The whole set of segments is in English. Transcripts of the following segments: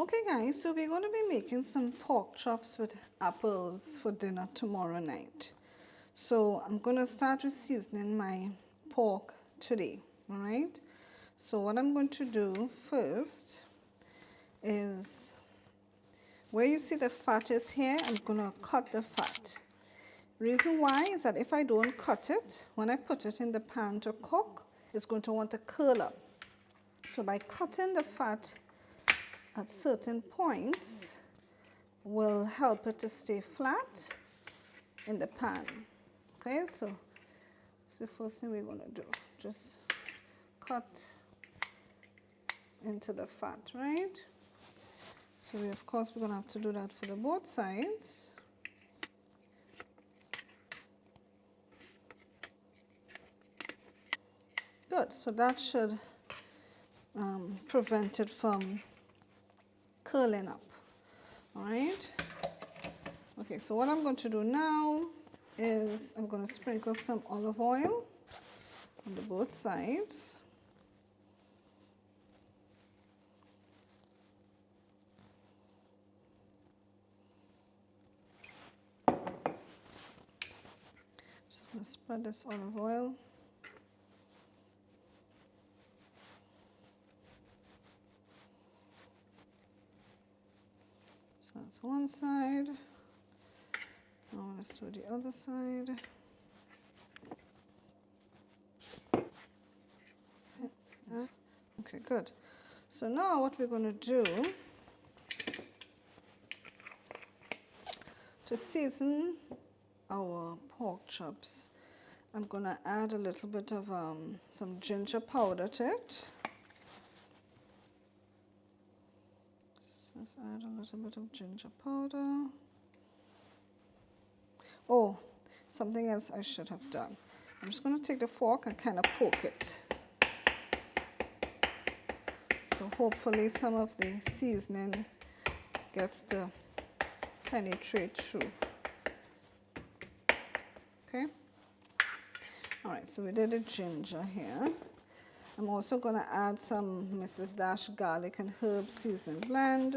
Okay guys, so we're going to be making some pork chops with apples for dinner tomorrow night. So I'm going to start with seasoning my pork today, alright? So what I'm going to do first is, where you see the fat is here, I'm going to cut the fat. Reason why is that if I don't cut it, when I put it in the pan to cook, it's going to want to curl up. So by cutting the fat at certain points will help it to stay flat in the pan. Okay, so that's the first thing we're going to do. Just cut into the fat, right? So of course we're going to have to do that for the both sides. Good, so that should prevent it from curling up. All right. Okay, so what I'm going to do now is I'm going to sprinkle some olive oil on the both sides. Just going to spread this olive oil. So that's one side. Now let's do the other side. Okay, good. So now what we're going to do to season our pork chops, I'm going to add a little bit of some ginger powder to it. Let's add a little bit of ginger powder. Oh, something else I should have done. I'm just going to take the fork and kind of poke it. So hopefully some of the seasoning gets to penetrate through. Okay? Alright, so we did the ginger here. I'm also going to add some Mrs. Dash garlic and herb seasoning blend.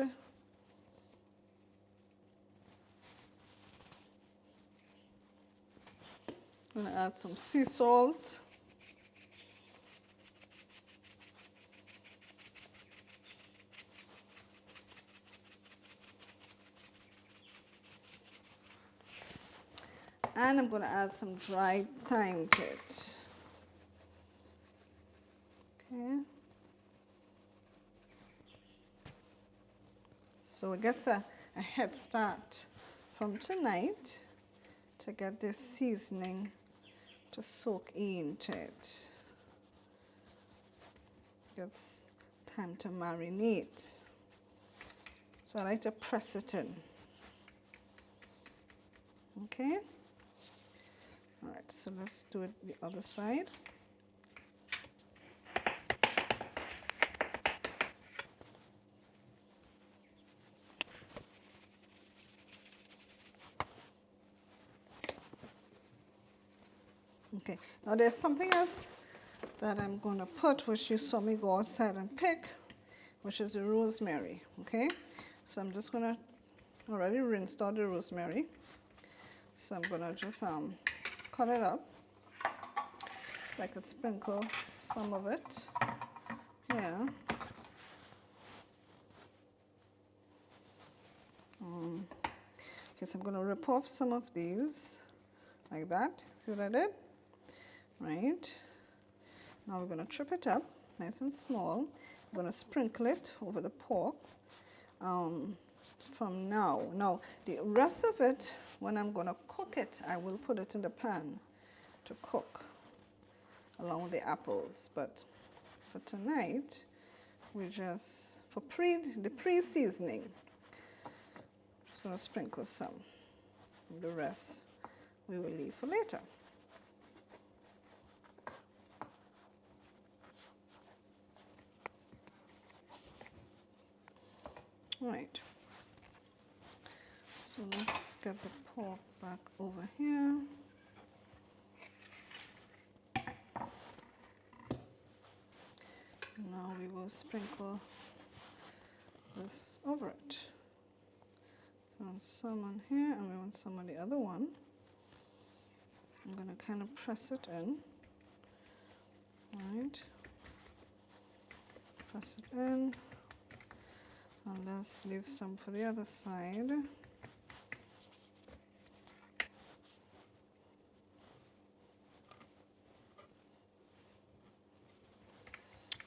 I'm going to add some sea salt. And I'm going to add some dried thyme to it. Okay. So it gets a head start from tonight to get this seasoning to soak into it. It's time to marinate. So I like to press it in. Okay? Alright, so let's do it the other side. Okay, now there's something else that I'm going to put, which you saw me go outside and pick, which is the rosemary. Okay, so I'm just going to already rinsed out the rosemary. So I'm going to just cut it up so I could sprinkle some of it. Yeah. Okay, so I'm going to rip off some of these like that. See what I did? Right. Now we're going to chop it up nice and small. I'm going to sprinkle it over the pork from now. Now, the rest of it, when I'm going to cook it, I will put it in the pan to cook along with the apples. But for tonight, we just, for the pre-seasoning, just going to sprinkle some. And the rest we will leave for later. Right. So let's get the pork back over here. Now we will sprinkle this over it. So we want some on here and we want some on the other one. I'm going to kind of press it in. Right. Press it in. And let's leave some for the other side.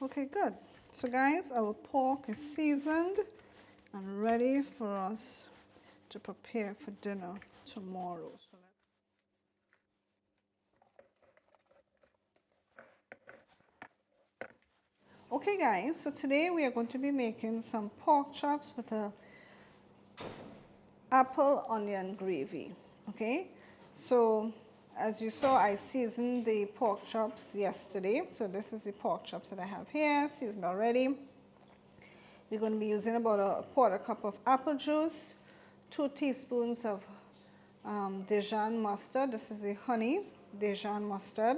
Okay, good. So guys, our pork is seasoned and ready for us to prepare for dinner tomorrow. Okay guys, so today we are going to be making some pork chops with a apple onion gravy. Okay, so as you saw, I seasoned the pork chops yesterday. So this is the pork chops that I have here, seasoned already. We're going to be using about a quarter cup of apple juice, 2 teaspoons of Dijon mustard. This is the honey Dijon mustard.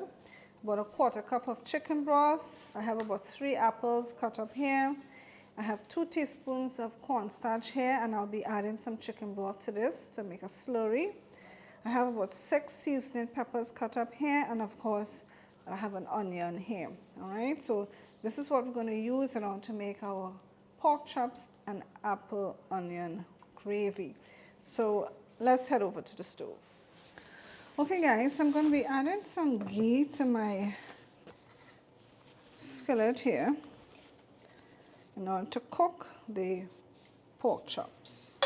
About a quarter cup of chicken broth. I have about 3 apples cut up here. I have 2 teaspoons of cornstarch here, and I'll be adding some chicken broth to this to make a slurry. I have about 6 seasoning peppers cut up here, and of course I have an onion here. All right, so this is what we're going to use in order to make our pork chops and apple onion gravy. So let's head over to the stove. Okay guys, I'm going to be adding some ghee to my skillet here in order to cook the pork chops.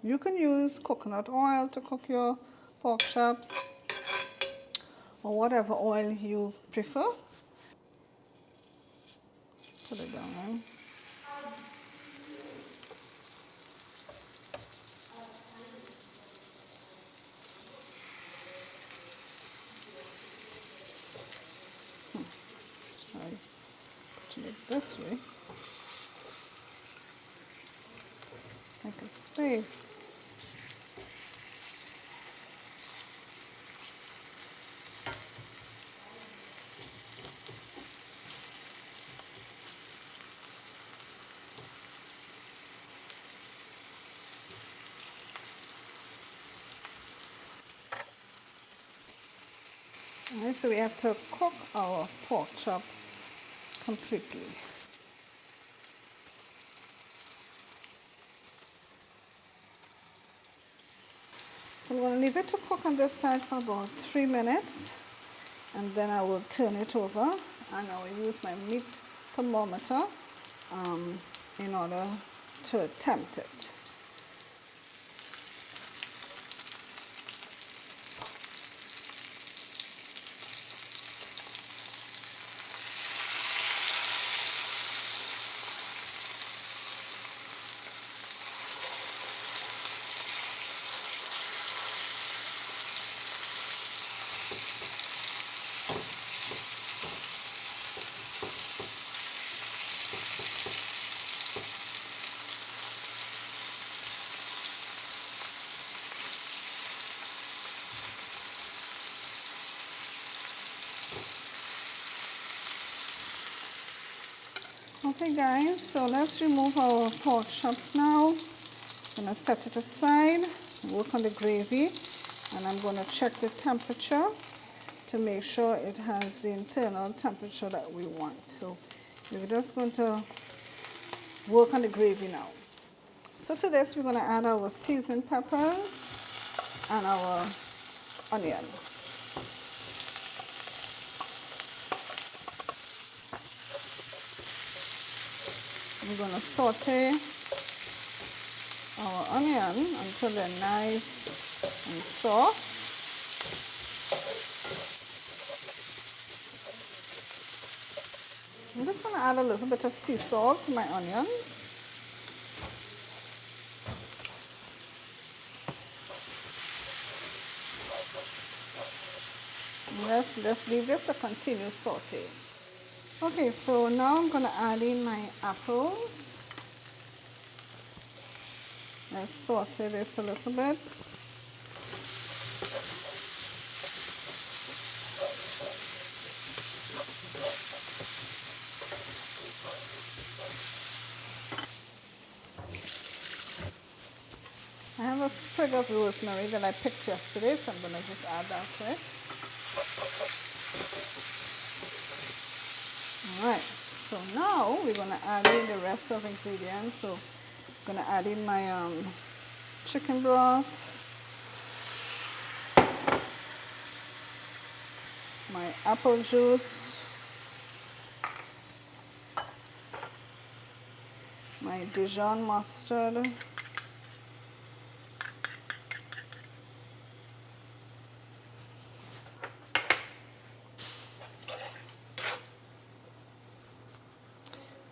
You can use coconut oil to cook your pork chops or whatever oil you prefer. Put it down. Try putting it this way. Make a space. Alright, so we have to cook our pork chops completely. So I'm going to leave it to cook on this side for about 3 minutes, and then I will turn it over and I will use my meat thermometer in order to tempt it. Okay guys, so let's remove our pork chops now. I'm going to set it aside, work on the gravy, and I'm going to check the temperature to make sure it has the internal temperature that we want. So we're just going to work on the gravy now. So to this we're going to add our seasoning peppers and our onion. We're going to saute our onion until they're nice and soft. I'm just going to add a little bit of sea salt to my onions. Let's leave this to continue sauteing. Okay, so now I'm going to add in my apples. Let's saute this a little bit. have a sprig of rosemary that I picked yesterday, so I'm going to just add that to it. Alright, so now we're going to add in the rest of the ingredients. So I'm going to add in my chicken broth, my apple juice, my Dijon mustard,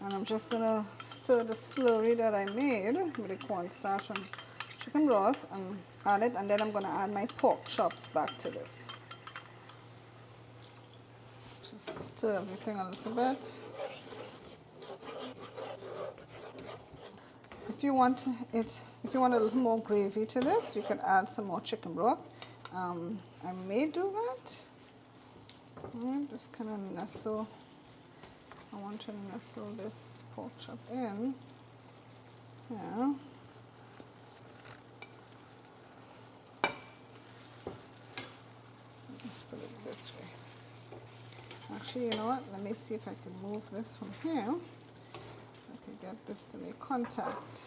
and I'm just going to stir the slurry that I made with the cornstarch and chicken broth and add it, and then I'm going to add my pork chops back to this. Just stir everything a little bit. If you want a little more gravy to this, you can add some more chicken broth. I may do that. Just kind of nestle. I want to nestle this pork chop in. Yeah. Just put it this way. Actually, you know what? Let me see if I can move this from here so I can get this to make contact.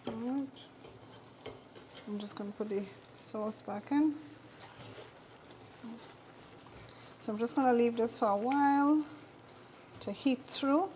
Alright. I'm just going to put the sauce back in. So I'm just going to leave this for a while to heat through.